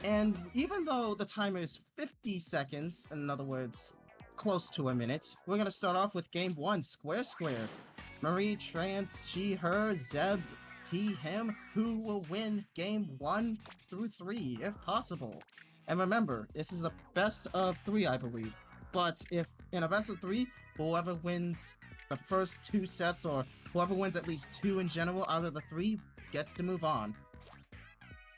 And even though the timer is 50 seconds, in other words, close to a minute, we're gonna start off with game one, square square. MarieTrans, she, her, Zeb, he, him, who will win game 1 through 3, if possible. And remember, this is a best of 3, I believe. But if in a best of 3, whoever wins the first 2 sets, or whoever wins at least 2 in general out of the 3, gets to move on.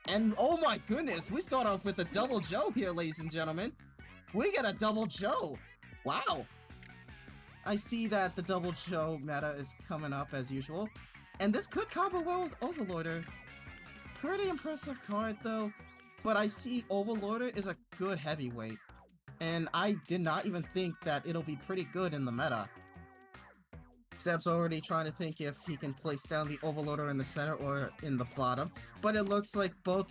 And oh my goodness, we start off with a double Joe here, ladies and gentlemen. We get a double Joe. Wow. I see that the double Joe meta is coming up as usual. And this could combo well with Overlorder. Pretty impressive card though, but I see Overlorder is a good heavyweight. And I did not even think that it'll be pretty good in the meta. Zeb's already trying to think if he can place down the Overlorder in the center or in the bottom, but it looks like both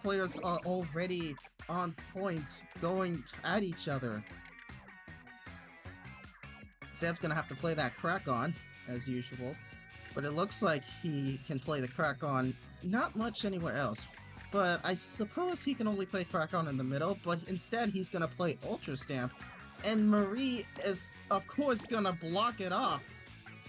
players are already on point, going at each other. Zeb's gonna have to play that Crack-On, as usual, but it looks like he can play the Crack-On not much anywhere else. But I suppose he can only play Crack-On in the middle, but instead he's gonna play Ultra Stamp, and Marie is, of course, gonna block it off.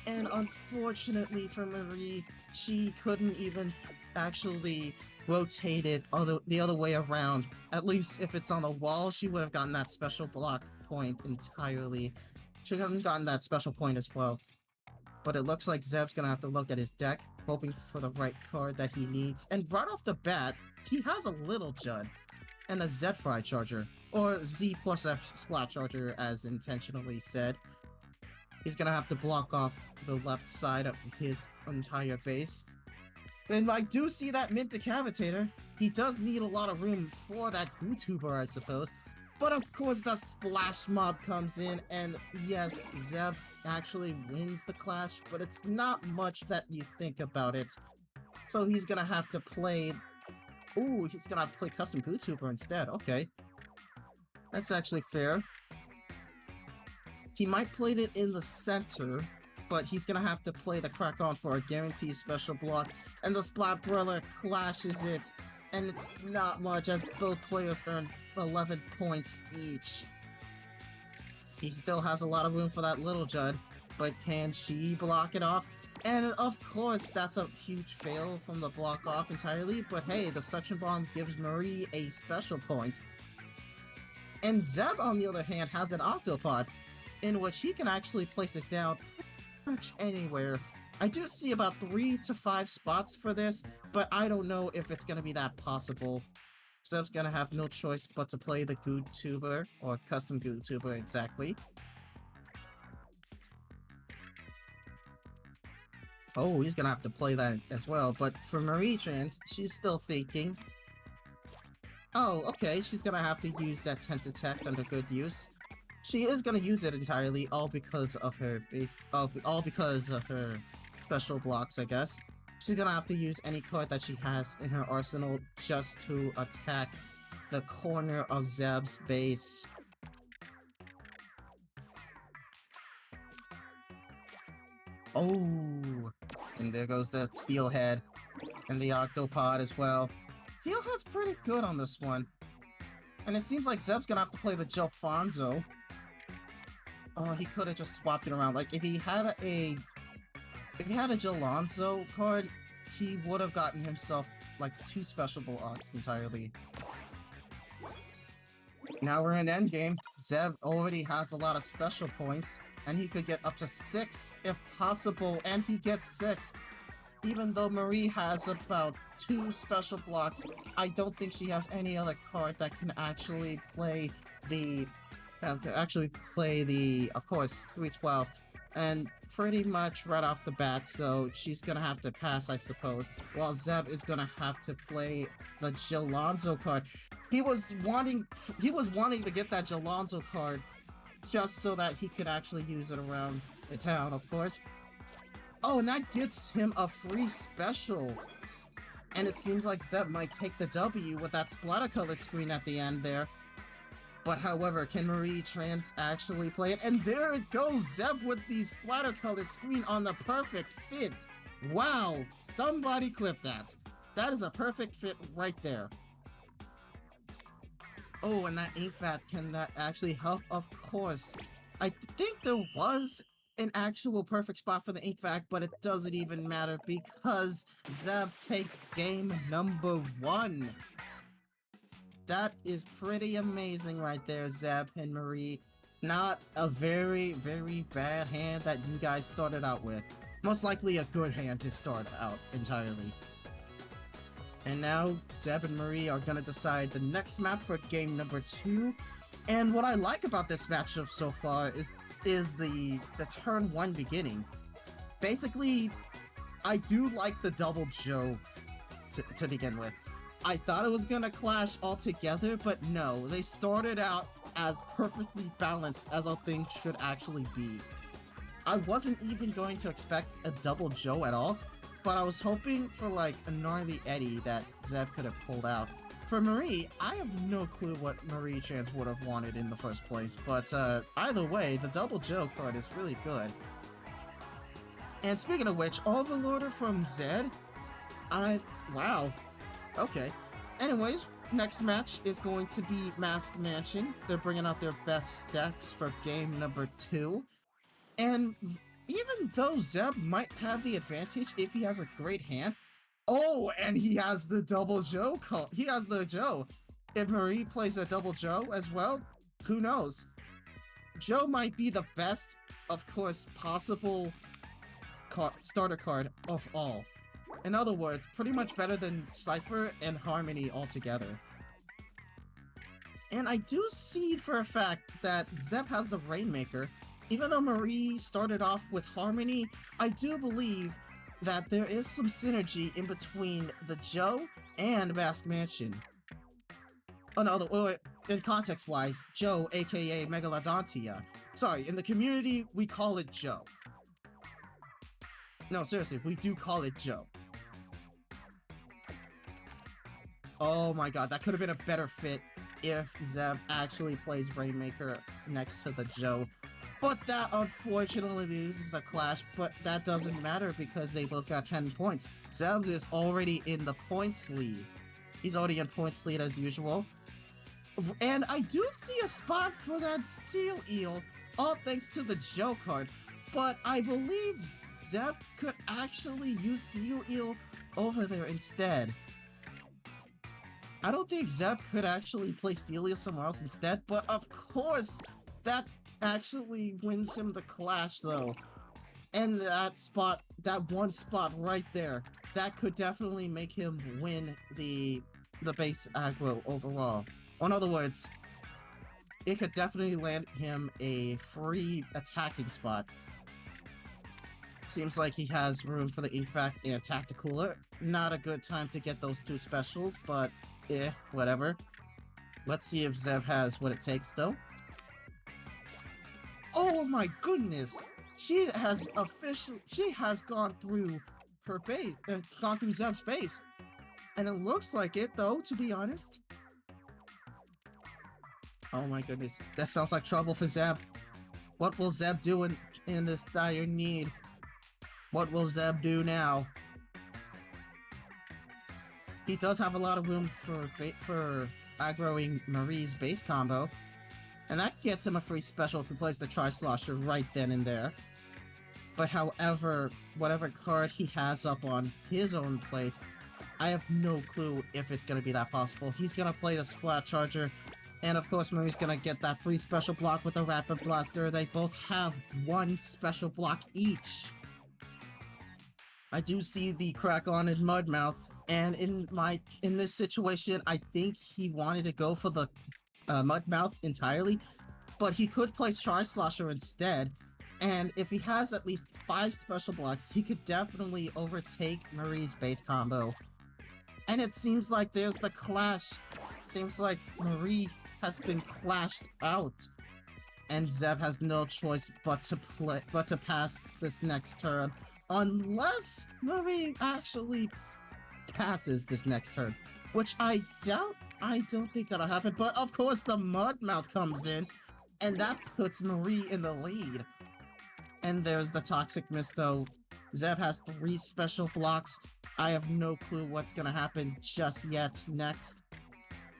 And unfortunately for Marie, she couldn't even actually rotate it the other way around. At least if it's on the wall, she would have gotten that special block point entirely. She could have gotten that special point as well. But it looks like Zeb's gonna have to look at his deck, hoping for the right card that he needs. And right off the bat, he has a Little Judd and a Z-Fry Charger. Or Z plus F Splat Charger, as intentionally said. He's gonna have to block off the left side of his entire base. And I do see that Mint Decapitator. He does need a lot of room for that Gootuber, I suppose. But of course the Splash Mob comes in, and yes, Zeb actually wins the clash, but it's not much that you think about it. So he's gonna have to play... Ooh, he's gonna have to play Custom Gootuber instead, okay. That's actually fair. He might play it in the center, but he's gonna have to play the Crack-On for a guaranteed special block, and the Splat Brother clashes it, and it's not much as both players earn 11 points each. He still has a lot of room for that Little Judd, but can she block it off? And of course, that's a huge fail from the block off entirely, but hey, the Suction Bomb gives Marie a special point. And Zeb, on the other hand, has an Octopod, in which he can actually place it down pretty much anywhere. I do see about 3 to 5 spots for this, but I don't know if it's going to be that possible. Zeb's going to have no choice but to play the Gootuber, or Custom Gootuber exactly. Oh, he's going to have to play that as well, but for MarieTrans, she's still thinking. Oh, okay, she's going to have to use that Tent Detect under good use. She is gonna use it entirely, all because of her all because of her special blocks, I guess. She's gonna have to use any card that she has in her arsenal just to attack the corner of Zeb's base. Oh, and there goes that Steelhead and the Octopod as well. Steelhead's pretty good on this one, and it seems like Zeb's gonna have to play the Gelfonzo. Oh, he could have just swapped it around. Like, if he had a Gelonzo card, he would have gotten himself, like, 2 special blocks entirely. Now we're in endgame. Zeb already has a lot of special points, and he could get up to 6 if possible, and he gets 6. Even though Marie has about 2 special blocks, I don't think she has any other card that can actually play the... of course, 312. And pretty much right off the bat, so she's gonna have to pass, I suppose, while Zeb is gonna have to play the Gelonzo card. He was wanting to get that Gelonzo card just so that he could actually use it around the town, of course. Oh, and that gets him a free special. And it seems like Zeb might take the W with that splatter color screen at the end there. But however, can MarieTrans actually play it? And there it goes, Zeb with the splatter color screen on the perfect fit. Wow, somebody clip that. That is a perfect fit right there. Oh, and that ink vat, can that actually help? Of course. I think there was an actual perfect spot for the ink vat, but it doesn't even matter because Zeb takes game number 1. That is pretty amazing right there, Zeb and Marie. Not a very, very bad hand that you guys started out with. Most likely a good hand to start out entirely. And now Zeb and Marie are going to decide the next map for game number 2. And what I like about this matchup so far is the turn 1 beginning. Basically, I do like the double Joe to begin with. I thought it was gonna clash altogether, but no, they started out as perfectly balanced as a thing should actually be. I wasn't even going to expect a double Joe at all, but I was hoping for like a gnarly Eddie that Zeb could have pulled out. For Marie, I have no clue what MarieTrans would have wanted in the first place, but either way, the double Joe card is really good. And speaking of which, Overlorder from Zed, wow. Okay. Anyways, next match is going to be Mask Mansion. They're bringing out their best decks for game number 2. And even though Zeb might have the advantage if he has a great hand, oh, and he has the double Joe call. He has the Joe. If Marie plays a double Joe as well, who knows? Joe might be the best, of course, possible starter card of all. In other words, pretty much better than Cypher and Harmony altogether. And I do see for a fact that Zeb has the Rainmaker. Even though Marie started off with Harmony, I do believe that there is some synergy in between the Joe and Mask Mansion. Oh no, wait, in context-wise, Joe, aka Megalodontia. Sorry, in the community, we call it Joe. No, seriously, we do call it Joe. Oh my god, that could have been a better fit if Zeb actually plays Rainmaker next to the Joe. But that unfortunately loses the clash, but that doesn't matter because they both got 10 points. Zeb is already in the points lead. He's already in points lead as usual. And I do see a spot for that Steel Eel, all thanks to the Joe card. But I believe Zeb could actually use Steel Eel over there instead. I don't think Zeb could actually play Steel Eel somewhere else instead, but of course, that actually wins him the clash though. And that spot, that one spot right there, that could definitely make him win the base aggro overall. Or in other words, it could definitely land him a free attacking spot. Seems like he has room for the Ink Vac and Tacticooler. Not a good time to get those two specials, but whatever. Let's see if Zeb has what it takes though. Oh my goodness! She has gone through her base, gone through Zeb's base. And it looks like it though, to be honest. Oh my goodness, that sounds like trouble for Zeb. What will Zeb do in this dire need? What will Zeb do now? He does have a lot of room for aggroing Marie's base combo. And that gets him a free special if he plays the Tri-Slosher right then and there. But however, whatever card he has up on his own plate, I have no clue if it's going to be that possible. He's going to play the Splat Charger, and of course Marie's going to get that free special block with the Rapid Blaster. They both have one special block each. I do see the Crack-On and Mudmouth, and in this situation, I think he wanted to go for the Mudmouth entirely, but he could play Tri-Slosher instead, and if he has at least 5 special blocks, he could definitely overtake Marie's base combo. And it seems like there's the clash. Seems like Marie has been clashed out, and Zeb has no choice but to pass this next turn, unless Marie actually passes this next turn, which I doubt. I don't think that'll happen, but of course the Mudmouth comes in, and that puts Marie in the lead. And there's the Toxic Mist though. Zeb has 3 special blocks. I have no clue what's gonna happen just yet next.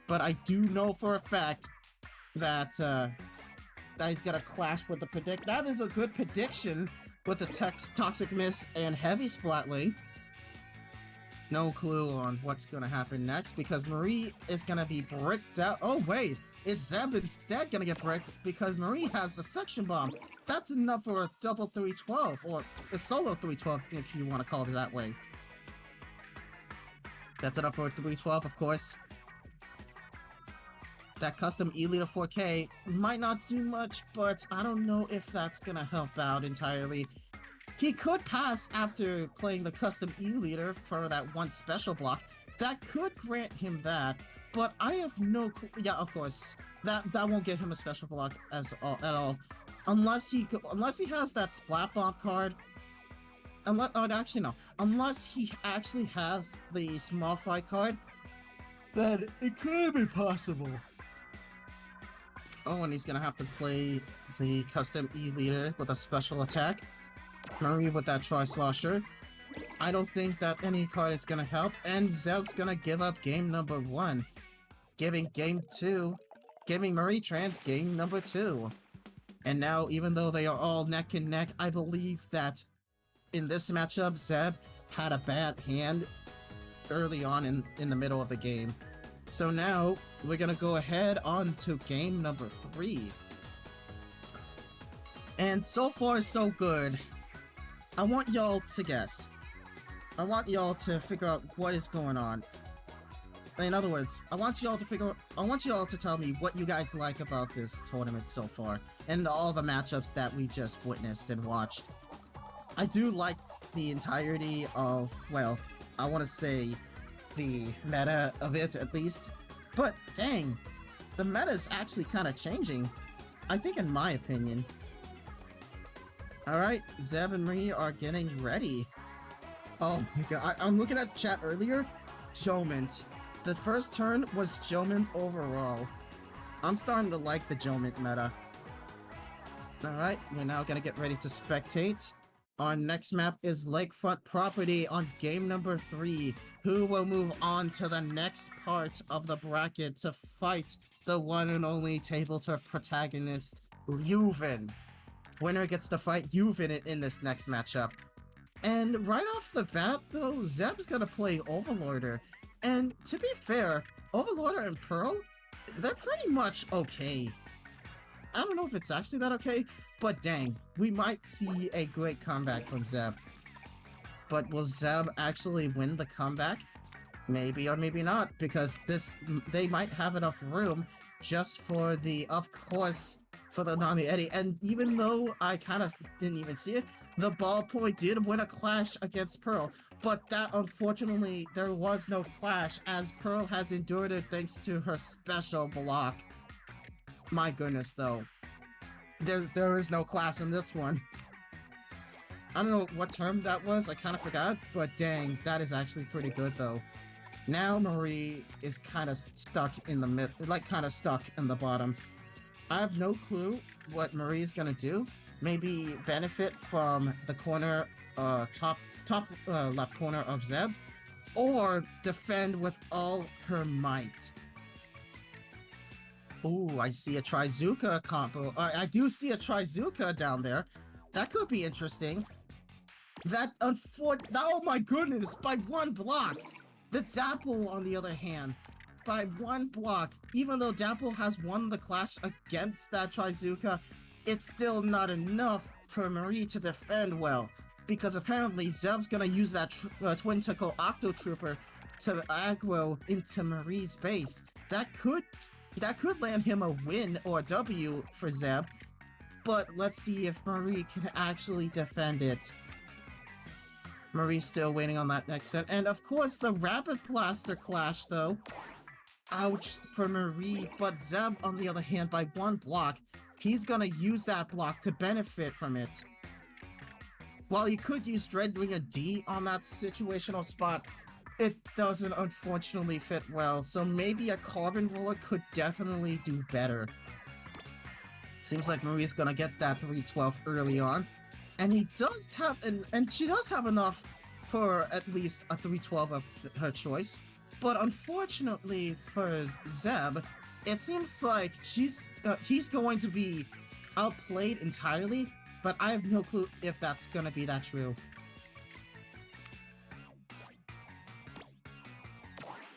but I do know for a fact that that he's gonna clash with the predict. That is a good prediction with the Toxic Mist and Heavy Splatling. No clue on what's gonna happen next because Marie is gonna be bricked out. Oh wait, it's Zeb instead gonna get bricked because Marie has the Section Bomb. That's enough for a double 312 or a solo 312 if you want to call it that way. That's enough for a 312, of course. That custom E-Leader 4K might not do much, but I don't know if that's gonna help out entirely. He could pass after playing the custom E-Leader for that one special block. That could grant him that, but I have no clue. Yeah, of course. That won't get him a special block at all. Unless he has that Splat Bomb card. Actually no. Unless he actually has the Small Fry card, then it could be possible. Oh, and he's gonna have to play the custom E-Leader with a special attack. Marie with that Tri-Slosher. I don't think that any card is gonna help, and Zeb's gonna give up game number 1. Giving MarieTrans game number 2. And now, even though they are all neck and neck, I believe that in this matchup, Zeb had a bad hand early on in the middle of the game. So now, we're gonna go ahead on to game number 3. And so far, so good. I want y'all to guess. I want y'all to figure out what is going on. In other words, I want y'all to tell me what you guys like about this tournament so far, and all the matchups that we just witnessed and watched. I do like the entirety of, well, I want to say the meta of it at least, but dang, the meta is actually kind of changing, I think, in my opinion. Alright, Zeb and Marie are getting ready. Oh my god, I'm looking at the chat earlier. Jomint. The first turn was Jomint overall. I'm starting to like the Jomint meta. Alright, we're now gonna get ready to spectate. Our next map is Lakefront Property on game number 3. Who will move on to the next part of the bracket to fight the one and only Tableturf protagonist, Leuven. Winner gets to fight Leuven in this next matchup. And right off the bat, though, Zeb's gonna play Overlorder. And to be fair, Overlorder and Pearl, they're pretty much okay. I don't know if it's actually that okay, but dang, we might see a great comeback from Zeb. But will Zeb actually win the comeback? Maybe or maybe not, because they might have enough room just for the, of course, for the Nami Eddy. And even though I kind of didn't even see it, the ballpoint did win a clash against Pearl. But that, unfortunately, there was no clash, as Pearl has endured it thanks to her special block. My goodness, though. There is no clash in this one. I don't know what term that was, I kind of forgot, but dang, that is actually pretty good, though. Now Marie is kind of stuck in the mid, kind of stuck in the bottom. I have no clue what Marie's gonna do. Maybe benefit from the corner, top left corner of Zeb, or defend with all her might. Ooh, I see a Trizuka combo. I do see a Trizuka down there. That could be interesting. Oh my goodness, by one block! The Dapple, on the other hand, by one block, even though Dapple has won the clash against that Trizuka, it's still not enough for Marie to defend well, because apparently Zeb's gonna use that Twin Tickle Octo Trooper to aggro into Marie's base. That could land him a win or a W for Zeb, but let's see if Marie can actually defend it. Marie's still waiting on that next turn, and of course the Rapid Blaster clash, though. Ouch for Marie, but Zeb, on the other hand, by one block, he's gonna use that block to benefit from it. While he could use Dreadwinger D on that situational spot, it doesn't unfortunately fit well, so maybe a Carbon Roller could definitely do better. Seems like Marie's gonna get that 312 early on, and he does have, and she does have enough for at least a 312 of her choice. But unfortunately for Zeb, it seems like he's going to be outplayed entirely, but I have no clue if that's going to be that true.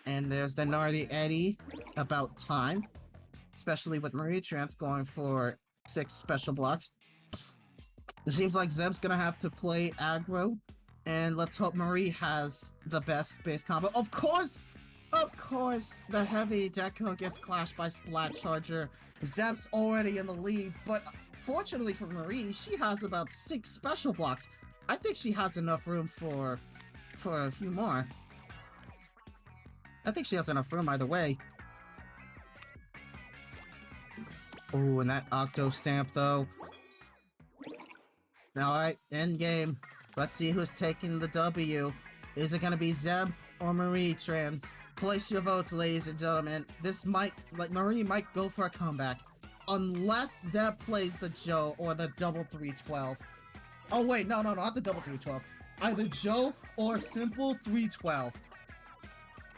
And there's the Gnarly Eddie, about time. Especially with MarieTrans going for 6 special blocks. It seems like Zeb's gonna have to play aggro, and let's hope Marie has the best base combo. Of course, the heavy Deco gets clashed by Splat Charger. Zeb's already in the lead, but fortunately for Marie, she has about 6 special blocks. I think she has enough room for a few more. I think she has enough room either way. Oh, and that Octo Stamp though. Alright, end game. Let's see who's taking the W. Is it gonna be Zeb or MarieTrans? Place your votes, ladies and gentlemen. This might, Marie might go for a comeback. Unless Zeb plays the Joe or the double 312. Oh wait, no, not the double 312. Either Joe or simple 312.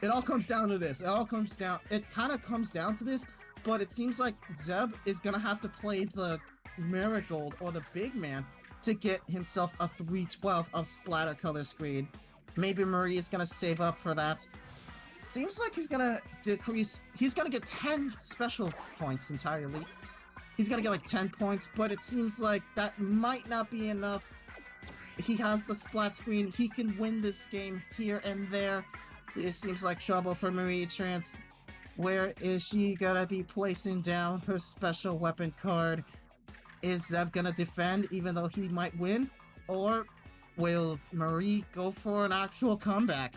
It all comes down to this. It kind of comes down to this, but it seems like Zeb is gonna have to play the Marigold or the Big Man to get himself a 312 of splatter color screen. Maybe Marie is gonna save up for that. Seems like he's gonna decrease. He's gonna get 10 special points entirely. He's gonna get like 10 points, but it seems like that might not be enough. He has the splat screen. He can win this game here and there. It seems like trouble for MarieTrans. Where is she gonna be placing down her special weapon card? Is Zeb gonna defend even though he might win? Or will Marie go for an actual comeback?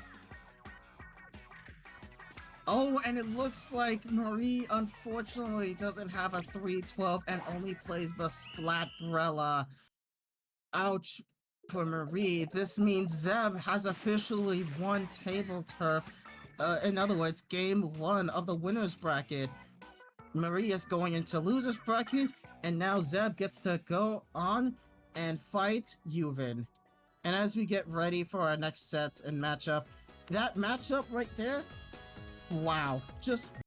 Oh, and it looks like Marie unfortunately doesn't have a 312 and only plays the Splatbrella. Ouch for Marie. This means Zeb has officially won Tableturf. In other words, game 1 of the winner's bracket. Marie is going into loser's bracket, and now Zeb gets to go on and fight Yuvin. And as we get ready for our next set and matchup, that matchup right there, wow, just